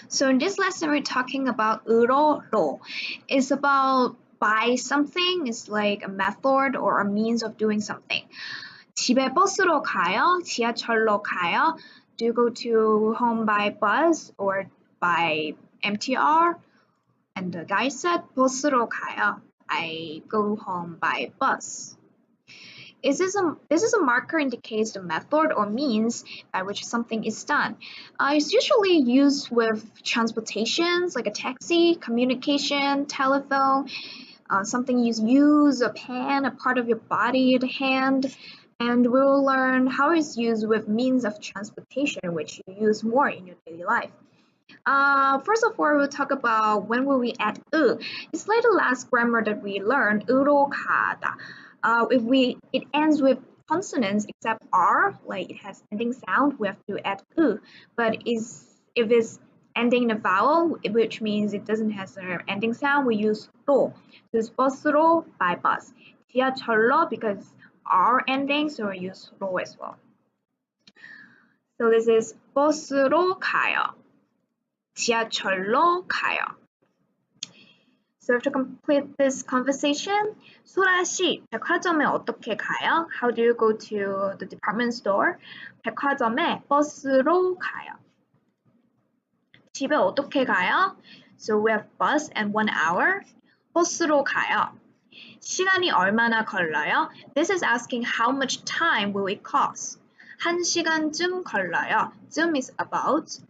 So in this lesson, we're talking about 으로로. It's about by something. It's like a method or a means of doing something. 집에 버스로 가요? 지하철로 가요? Do you go to home by bus or by MTR? And the guy said 버스로 가요. I go home by bus. This is a marker indicates the method or means by which something is done. It's usually used with transportations like a taxi, communication, telephone, something you use, a pen, a part of your body, the hand, and we'll learn how it's used with means of transportation, which you use more in your daily life. First of all, we'll talk about when will we add 으. It's like the last grammar that we learned, 으로 가다. It ends with consonants except R, like it has ending sound, we have to add 으. But if it's ending in a vowel, which means it doesn't have an ending sound, we use 로. So it's 버스로, by bus. 지하철로, because R ending, so we use 로 as well. So this is 버스로 가요. 지하철로 가요. So to complete this conversation, 소라 씨, 백화점에 어떻게 가요? How do you go to the department store? 백화점에 버스로 가요. 집에 어떻게 가요? So we have bus and 1 hour. 버스로 가요. 시간이 얼마나 걸려요? This is asking how much time will it cost? 1시간쯤 걸려요. 쯤 is about.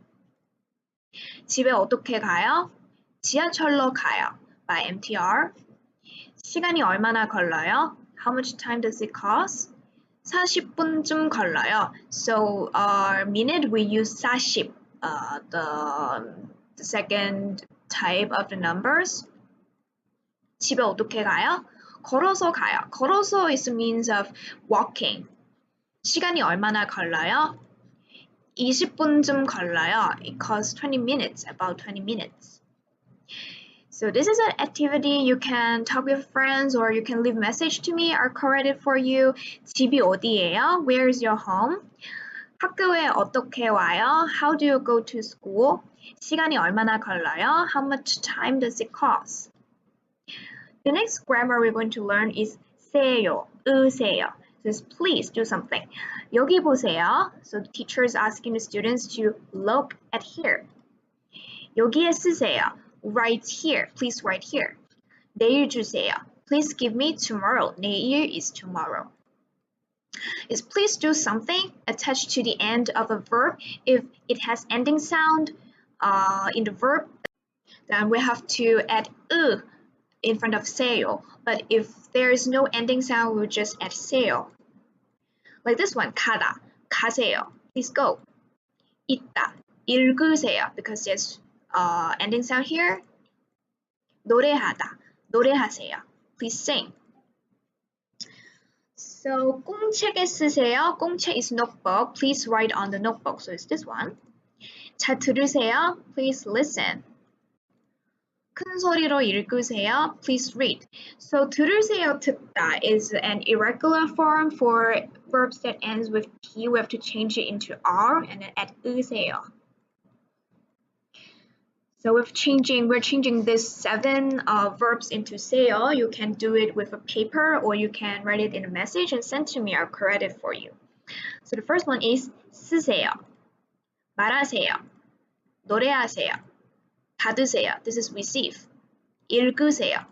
집에 어떻게 가요? 지하철로 가요. By MTR. 시간이 얼마나 걸려요? How much time does it cost? 40분쯤 걸려요. So minute we use 40, the second type of the numbers. 집에 어떻게 가요? 걸어서 가요. 걸어서 is a means of walking. 시간이 얼마나 걸려요? 20분쯤 걸려요. It costs 20 minutes, about 20 minutes. So this is an activity you can talk with friends or you can leave a message to me. I'll correct it for you. 집이 어디예요? Where is your home? 학교에 어떻게 와요? How do you go to school? 시간이 얼마나 걸려요? How much time does it cost? The next grammar we're going to learn is 세요, 으세요. So it's please do something. 여기 보세요. So the teacher is asking the students to look at here. 여기에 쓰세요. Right here. Please write here. 내일 주세요. Please give me tomorrow. 내일 is tomorrow. Is please do something attached to the end of a verb. If it has ending sound in the verb, then we have to add 으 in front of 세요. But if there is no ending sound, we'll just add 세요. Like this one, 가다, 가세요. Please go. 읽다, 읽으세요. Because there's ending sound here. 노래하다, 노래하세요. Please sing. So 공책에 쓰세요. 공책 is notebook. Please write on the notebook. So it's this one. 잘 들으세요. Please listen. 큰 소리로 읽으세요. Please read. So 들으세요, 듣다 is an irregular form for verbs that ends with T. We have to change it into R and then add 으세요. So we're changing these 7 verbs into 세요. You can do it with a paper or you can write it in a message and send to me. I'll correct it for you. So the first one is 쓰세요, 말하세요, 노래하세요, 받으세요. This is receive. 읽으세요,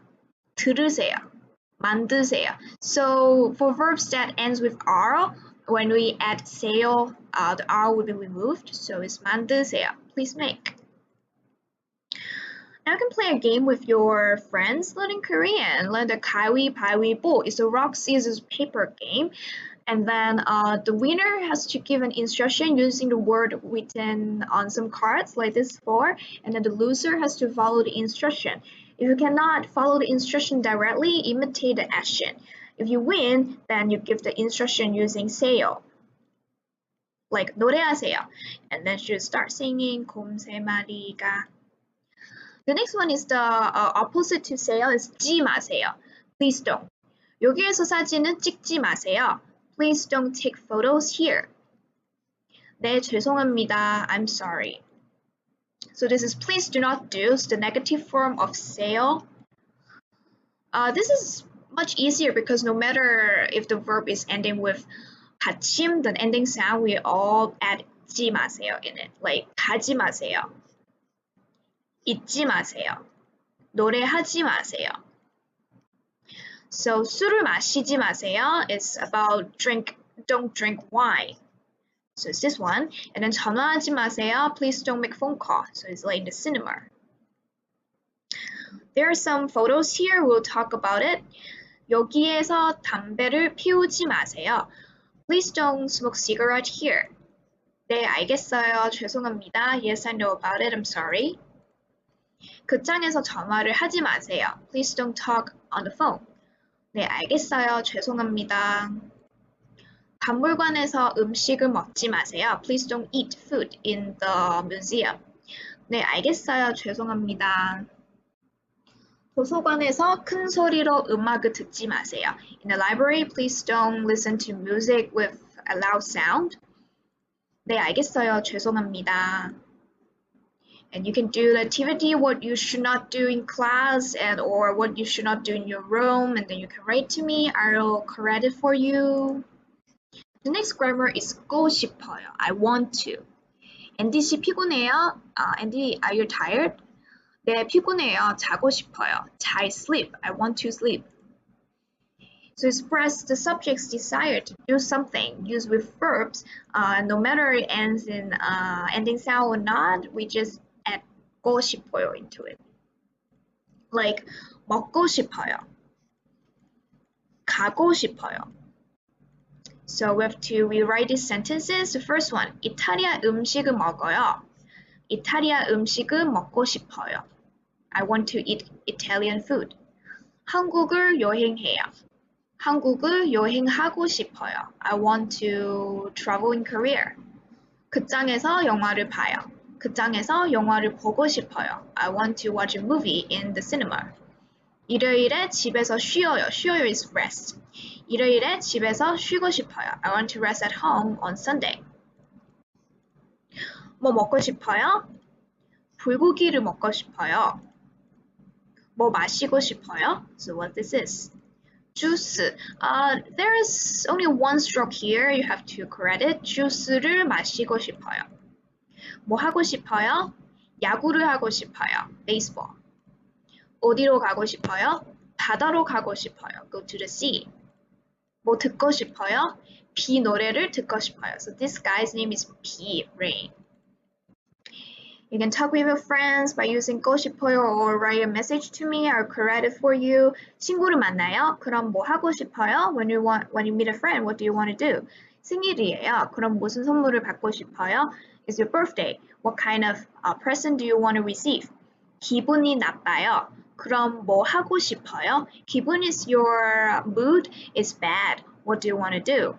들으세요, 만드세요. So for verbs that ends with R, when we add 세요, the R will be removed. So it's 만드세요. Please make. Now you can play a game with your friends learning Korean. Learn the 가위바위보. It's a rock, scissors, paper game. And then the winner has to give an instruction using the word written on some cards like this 4. And then the loser has to follow the instruction. If you cannot follow the instruction directly, imitate the action. If you win, then you give the instruction using 세요. Like 노래하세요. And then you start singing 곰 3마리가. The next one is the opposite to 세요 is 찍지 마세요. Please don't. 여기에서 사진은 찍지 마세요. Please don't take photos here. 네, 죄송합니다. I'm sorry. So this is please do not do. It's the negative form of sayo. This is much easier because no matter if the verb is ending with 받침, the ending sound, we all add 지 마세요 in it. Like 가지 마세요, 잊지 마세요, 노래하지 마세요. So 술을 마시지 마세요 is about don't drink wine. So it's this one. And then 전화하지 마세요, please don't make phone call. So it's like in the cinema. There are some photos here. We'll talk about it. 여기에서 담배를 피우지 마세요. Please don't smoke cigarette here. 네, 알겠어요. 죄송합니다. Yes, I know about it. I'm sorry. 극장에서 전화를 하지 마세요. Please don't talk on the phone. 네, 알겠어요. 죄송합니다. 박물관에서 음식을 먹지 마세요. Please don't eat food in the museum. 네, 알겠어요. 죄송합니다. 도서관에서 큰 소리로 음악을 듣지 마세요. In the library, please don't listen to music with a loud sound. 네, 알겠어요. 죄송합니다. And you can do the activity, what you should not do in class and or what you should not do in your room, and then you can write to me. I'll correct it for you. The next grammar is go 싶어요. I want to. Andy 씨 피곤해요? Andy, are you tired? 네, 피곤해요. 자고 싶어요. I sleep. I want to sleep. So express the subject's desire to do something. Use with verbs. No matter it ends in ending sound or not, we just add go 싶어요 into it. Like 먹고 싶어요. 가고 싶어요. So we have to rewrite these sentences. The first one, 이탈리아 음식을 먹어요. 이탈리아 음식을 먹고 싶어요. I want to eat Italian food. 한국을 여행해요. 한국을 여행하고 싶어요. I want to travel in Korea. 극장에서 영화를 봐요. 극장에서 영화를 보고 싶어요. I want to watch a movie in the cinema. 일요일에 집에서 쉬어요. 쉬어요 is rest. 일요일에 집에서 쉬고 싶어요. I want to rest at home on Sunday. 뭐 먹고 싶어요? 불고기를 먹고 싶어요. 뭐 마시고 싶어요? So what this is? 주스. There is only one stroke here. You have to correct it. 주스를 마시고 싶어요. 뭐 하고 싶어요? 야구를 하고 싶어요. Baseball. 어디로 가고 싶어요? 바다로 가고 싶어요. Go to the sea. 뭐 듣고 싶어요? 비 노래를 듣고 싶어요. So this guy's name is 비, rain. You can talk with your friends by using go 싶어요 or write a message to me. I'll correct it for you. 친구를 만나요? 그럼 뭐 하고 싶어요? When you meet a friend, what do you want to do? 생일이에요. 그럼 무슨 선물을 받고 싶어요? It's your birthday. What kind of present do you want to receive? 기분이 나빠요. 그럼 뭐 하고 싶어요? 기분 is your mood is bad. What do you want to do?